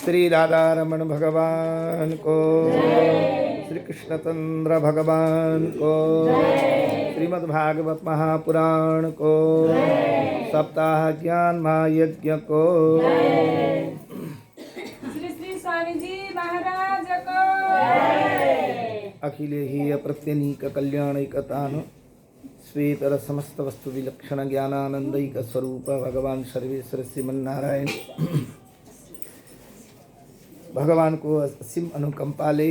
श्री राधा रमण भगवान को, श्री कृष्णचंद्र भगवान को, श्रीमद् भागवत महापुराण को, सप्ताह ज्ञान महायज्ञ को, श्री श्री स्वामी जी महाराज को, अखिले ही प्रत्यनीक कल्याणैकतान श्वेतर समस्त वस्तु विलक्षण ज्ञानानंदैक स्वरूप भगवान सर्वेश्वर श्रीमन्नारायण भगवान को असीम अनुकंपाले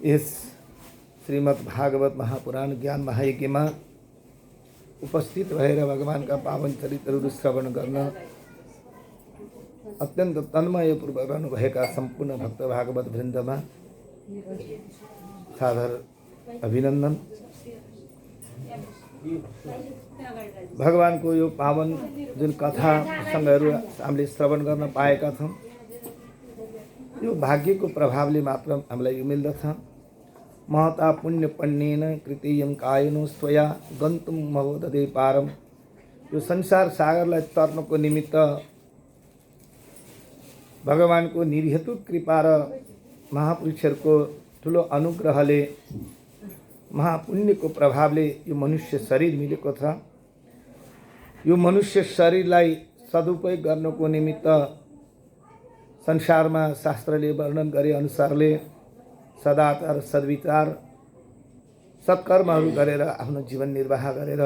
इस श्रीमद् भागवत महापुराण ज्ञान महायज्ञ में उपस्थित भएर भगवान का पावन चरित्रहरू श्रवण गर्न अत्यंत तन्मयपूर्वक रहनुभएका सम्पूर्ण भक्त भागवत वृन्दमा सादर अभिनन्दन। भगवान को यो पावन जुन कथा प्रसङ्गहरू हामीले श्रवण गर्न पाएका छौँ, यो भाग्यको प्रभावले मात्र हामीलाई यो मिल्दछ। महता पुण्य पुण्येन कृतेयं कायनो स्वया गन्तुम महोदधे पारम। यो संसार सागरलाई तर्नको निमित्त भगवानको निर्हेतु कृपा र महापुरुषहरूको ठुलो अनुग्रहले महापुण्यको प्रभावले यो मनुष्य शरीर मिलेको छ। यो मनुष्य शरीरलाई सदुपयोग गर्नको निमित्त संसारमा शास्त्रले वर्णन गरे अनुसारले सदाचार सद्विचार सत्कर्महरू गरेर आफ्नो जीवन निर्वाह गरेर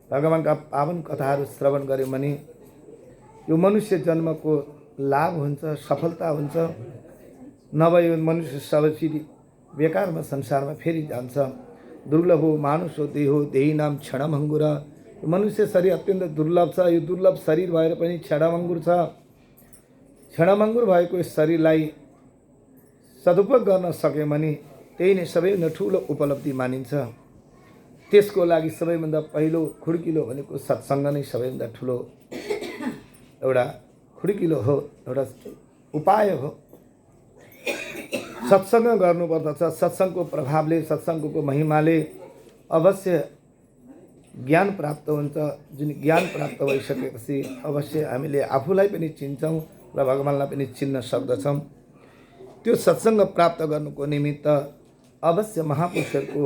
भगवानका पावन कथाहरू श्रवण गर्यो भने यो मनुष्य जन्मको लाभ हुन्छ, सफलता हुन्छ। नभए यो मनुष्य सबैसित बेकारमा संसारमा फेरि जान्छ। दुर्लभ हो मानुष हो देहो देही नाम क्षणभङ्गुर। मनुष्य शरीर अत्यन्त दुर्लभ छ। यो दुर्लभ शरीर भएर पनि क्षणभङ्गुर छ। क्षणभङ्गुर भएको यस शरीरलाई सदुपयोग गर्न सक्यो भने त्यही नै सबैभन्दा ठुलो उपलब्धि मानिन्छ। त्यसको लागि सबैभन्दा पहिलो खुड्किलो भनेको सत्सङ्ग नै सबैभन्दा ठुलो एउटा खुड्किलो हो, एउटा उपाय हो। सत्सङ्ग गर्नुपर्दछ। सत्सङ्गको प्रभावले सत्सङ्गको महिमाले अवश्य ज्ञान प्राप्त हुन्छ। जुन ज्ञान प्राप्त भइसकेपछि अवश्य हामीले आफूलाई पनि चिन्छौँ र भगवानलाई पनि चिन्न सक्दछौँ। त्यो सत्सङ्ग प्राप्त गर्नुको निमित्त अवश्य महापुरुषहरूको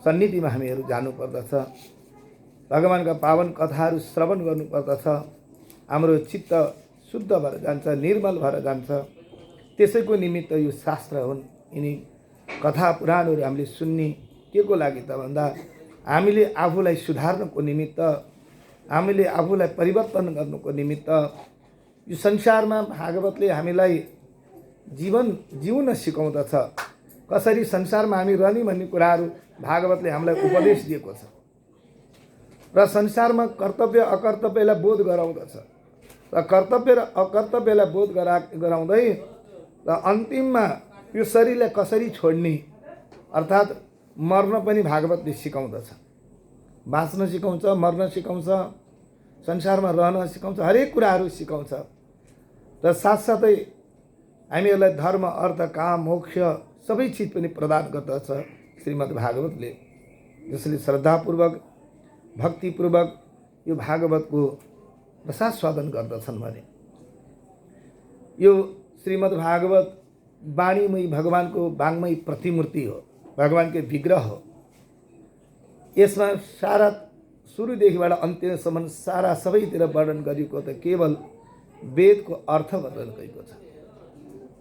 सन्निधिमा हामीहरू जानुपर्दछ। भगवानका पावन कथाहरू श्रवण गर्नुपर्दछ। हाम्रो चित्त शुद्ध भएर जान्छ, निर्मल भएर जान्छ। त्यसैको निमित्त यो शास्त्र हुन्। यिनी कथा पुराणहरू हामीले सुन्ने के को लागि त भन्दा हामीले आफूलाई सुधार्नको निमित्त, हामीले आफूलाई परिवर्तन गर्नुको निमित्त। यो संसारमा भागवतले हामीलाई जीवन जिउन सिकाउँदछ। कसरी संसारमा हामी रहने भन्ने कुराहरू भागवतले हामीलाई उपदेश दिएको छ र संसारमा कर्तव्य अकर्तव्यलाई बोध गराउँदछ र कर्तव्य र अकर्तव्यलाई बोध गराउँदै र अन्तिममा यो शरीरलाई कसरी छोड्ने अर्थात् मर्न पनि भागवतले सिकाउँदछ। बाँच्न सिकाउँछ, मर्न सिकाउँछ, संसारमा रहन सिकाउँछ, हरेक कुराहरू सिकाउँछ। र साथसाथै हामीहरूलाई धर्म अर्थ काम मोक्ष सबै चिज पनि प्रदान गर्दछ श्रीमद् भागवतले। जसले श्रद्धापूर्वक भक्तिपूर्वक यो भागवतको रसास्वादन गर्दछन् भने यो श्रीमद् भागवत वाणीमयी भगवानको वाङ्मयी प्रतिमूर्ति हो, भगवानकै विग्रह हो। यसमा सारा सुरुदेखिबाट अन्त्यसम्म सारा सबैतिर वर्णन गरिएको त केवल वेदको अर्थ वर्णन गरिएको छ,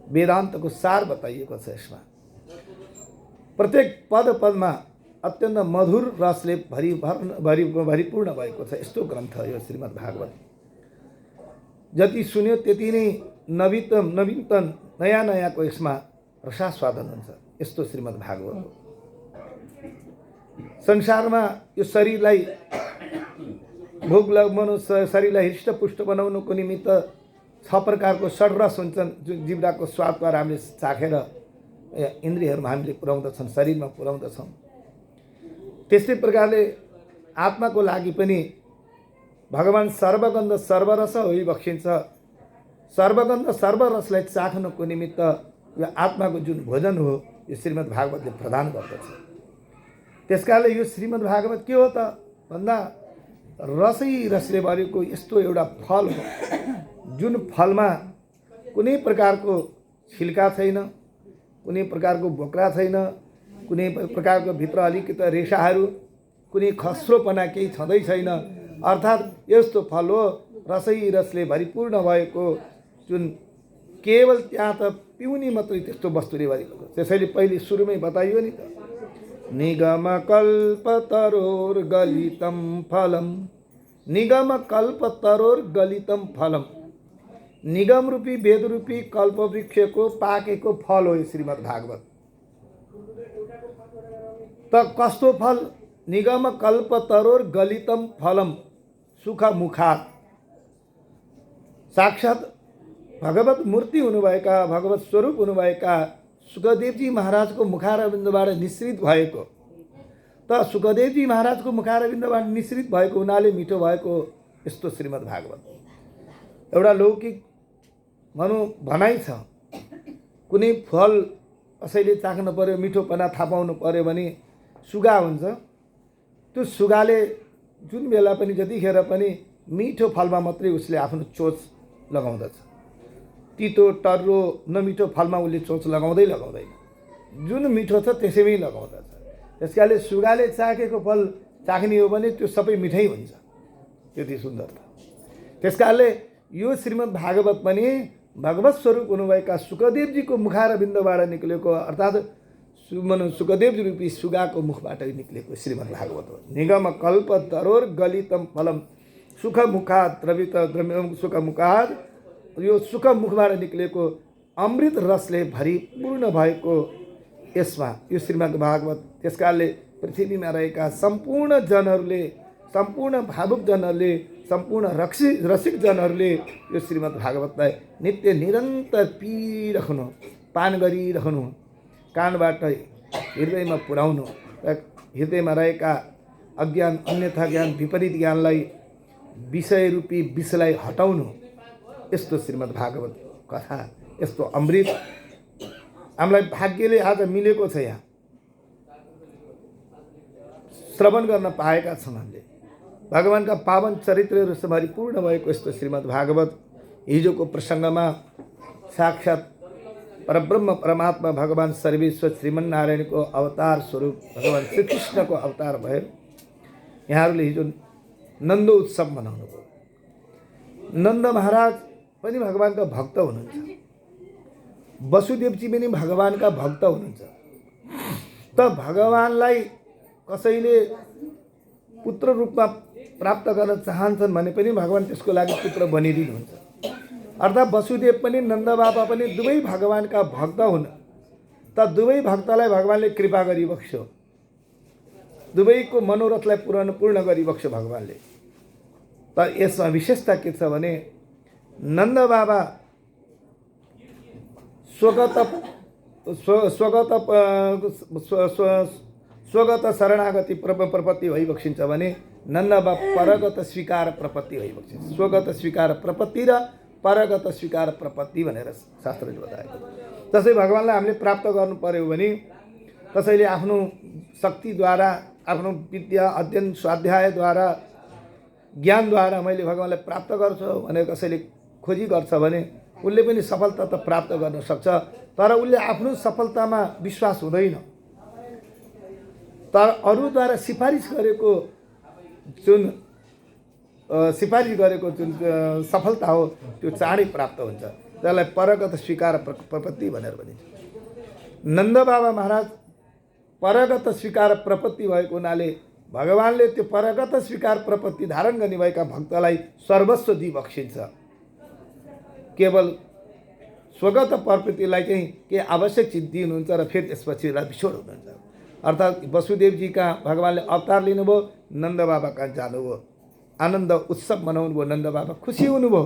वेदान्तको सार बताइएको छ। यसमा प्रत्येक पद पदमा अत्यन्त मधुर रसले भरिपूर्ण भएको छ। यस्तो ग्रन्थ यो श्रीमद् भागवत। जति सुन्यो त्यति नै नवीनतम नयाँ नयाँको यसमा रसास्वादन हुन्छ। यस्तो श्रीमद् भागवत हो। संसारमा यो शरीरलाई भोग लगाउनु, शरीरलाई हृष्टपुष्ट बनाउनुको निमित्त 6 प्रकारको षड्रस हुन्छन् जुन जिब्राको स्वादद्वारा हामीले चाखेर इन्द्रियहरूमा हामीले पुर्याउँदछौँ, शरीरमा पुर्याउँदछौँ। त्यस्तै प्रकारले आत्माको लागि पनि भगवान सर्वगन्ध सर्वरस होइ बक्सिन्छ। सर्वगन्ध सर्वरसलाई चाख्नुको निमित्त यो आत्माको जुन भोजन हो यो श्रीमद् भागवतले प्रदान गर्दछ। त्यसकारणले यो श्रीमद् भागवत के हो त भन्दा रसै रसले भरेको यस्तो एउटा फल हो, जुन फलमा कुनै प्रकारको छिल्का छैन, कुनै प्रकारको बोक्रा छैन, कुनै प्रकारको भित्र अलिकति रेसाहरू, कुनै खस्रोपना केही छँदै छैन, अर्थात् यस्तो फल हो रसै रसले भरिपूर्ण भएको, जुन केवल त्यहाँ त पिउनी मात्रै त्यस्तो वस्तुले भरिएको। त्यसैले पहिले सुरुमै बताइयो नि त, निगम कल्पतरोर गलितम फलम, निगम कल्पतरोर गलितम फलम। निगम रूपी वेद रूपी कल्प वृक्षको पाकेको फल हो यो श्रीमद् भागवत। त कस्तो फल? निगम कल्पतरोर गलितम फलम सुख मुखात। साक्षात् भगवत मूर्ति हुनुभएका, भगवत स्वरूप हुनुभएका सुखदेवजी महाराजको मुखारविन्दबाट निश्रित भएको। त सुखदेवजी महाराजको मुखारविन्दबाट निश्रित भएको हुनाले मिठो भएको यस्तो श्रीमद् भागवत। एउटा लौकिक भनौँ भनाइ छ, कुनै फल कसैले चाख्नु पर्यो, मिठोपना थाहा पाउनु पर्यो भने सुगा हुन्छ। त्यो सुगाले जुन बेला पनि जतिखेर पनि मिठो फलमा मात्रै उसले आफ्नो चोच लगाउँदछ। तितो टर्रो नमिठो फलमा उसले चोच लगाउँदैन। जुन मिठो छ त्यसैमै लगाउँदछ। त्यसकारणले सुगाले चाखेको फल चाख्ने हो भने त्यो सबै मिठै हुन्छ। त्यति सुन्दर छ। त्यसकारणले यो श्रीमद् भागवत पनि भगवत स्वरूप हुनुभएका सुखदेवजीको मुखारविन्दबाट निक्लेको, अर्थात् सुखदेवजी रूपी सुगाको मुखबाट निक्लेको श्रीमद् भागवत हो। निगम कल्प तरोर गलितम फलम सुख मुखात द्रवित सुख मुखात। यो सुख मुखबाट निक्लेको अमृत रसले भरिपूर्ण भएको यसमा यो श्रीमद् भागवत। त्यसकारणले पृथ्वीमा रहेका सम्पूर्ण जनहरूले, सम्पूर्ण भावुक जनहरूले, सम्पूर्ण रसिक जनहरूले यो श्रीमद् भागवतलाई नित्य निरन्तर पिइरहनु, पान गरिरहनु, कानबाट हृदयमा पुर्याउनु, हृदयमा रहेका अज्ञान, अन्यथा ज्ञान, विपरीत ज्ञानलाई, विषय रूपी विषलाई हटाउनु। यस्तो श्रीमद् भागवत कथा, यस्तो अमृत हामीलाई भाग्यले आज मिलेको छ। यहाँ श्रवण गर्न पाएका छौँ हामीले। भगवानका पावन चरित्रहरू से भरिपूर्ण भएको यस्तो श्रीमद् भागवत। हिजोको प्रसङ्गमा साक्षात् परब्रह्म परमात्मा भगवान सर्वेश्वर श्रीमन्नारायणको अवतार स्वरूप भगवान श्रीकृष्णको अवतार भयो। यहाँहरूले हिजो नन्द उत्सव मनाउनु भयो। नन्द महाराज पनि भगवानका भक्त हुनुहुन्छ, वसुदेवजी पनि भगवानका भक्त हुनुहुन्छ। त भगवानलाई कसैले पुत्र रूपमा प्राप्त गर्न चाहन्छन् भने पनि भगवान त्यसको लागि पुत्र बनिदिनुहुन्छ। अर्थात् वसुदेव पनि नन्द बाबा पनि दुवै भगवानका भक्त हुन्। त दुवै भक्तलाई भगवानले कृपा गरिबक्स्यो, दुवैको मनोरथलाई पूर्ण गरिबक्स्यो भगवानले। त यसमा विशेषता के छ भने नन्द बाबा स्वगत शरणागति प्रपत्ति भइबक्सिन्छ भने नन्द बाबा परगत स्वीकार प्रपत्ति भइबक्सिन्छ। स्वगत स्वीकार प्रपत्ति र परगत स्वीकार प्रपत्ति भनेर शास्त्रले बताएको। जसै भगवानलाई हामीले प्राप्त गर्नु पर्यो भने कसैले आफ्नो शक्तिद्वारा, आफ्नो विद्या अध्ययन स्वाध्यायद्वारा, ज्ञानद्वारा मैले भगवानलाई प्राप्त गर्छु भनेर कसैले खोजी गर्छ भने उसले पनि सफलता त प्राप्त गर्न सक्छ, तर उसले आफ्नो सफलतामा विश्वास हुँदैन। तर अरूद्वारा सिफारिस गरेको जुन सफलता हो त्यो चाँडै प्राप्त हुन्छ। त्यसलाई परगत स्वीकार प्रपत्ति भनेर भनिन्छ। नन्द बाबा महाराज परगत स्वीकार प्रपत्ति भएको हुनाले भगवानले त्यो परगत स्वीकार प्रपत्ति धारण गर्ने भएका भक्तलाई सर्वस्व दिइबक्सिन्छ। केवल स्वगत प्रपत्तिलाई चाहिँ के आवश्यक चिज दिनुहुन्छ र फेरि त्यसपछि यसलाई बिछोड हुनुहुन्छ। अर्थात् वसुदेवजी कहाँ भगवानले अवतार लिनुभयो, नन्द बाबा कहाँ जानुभयो, आनन्द उत्सव मनाउनु भयो, नन्द बाबा खुसी हुनुभयो।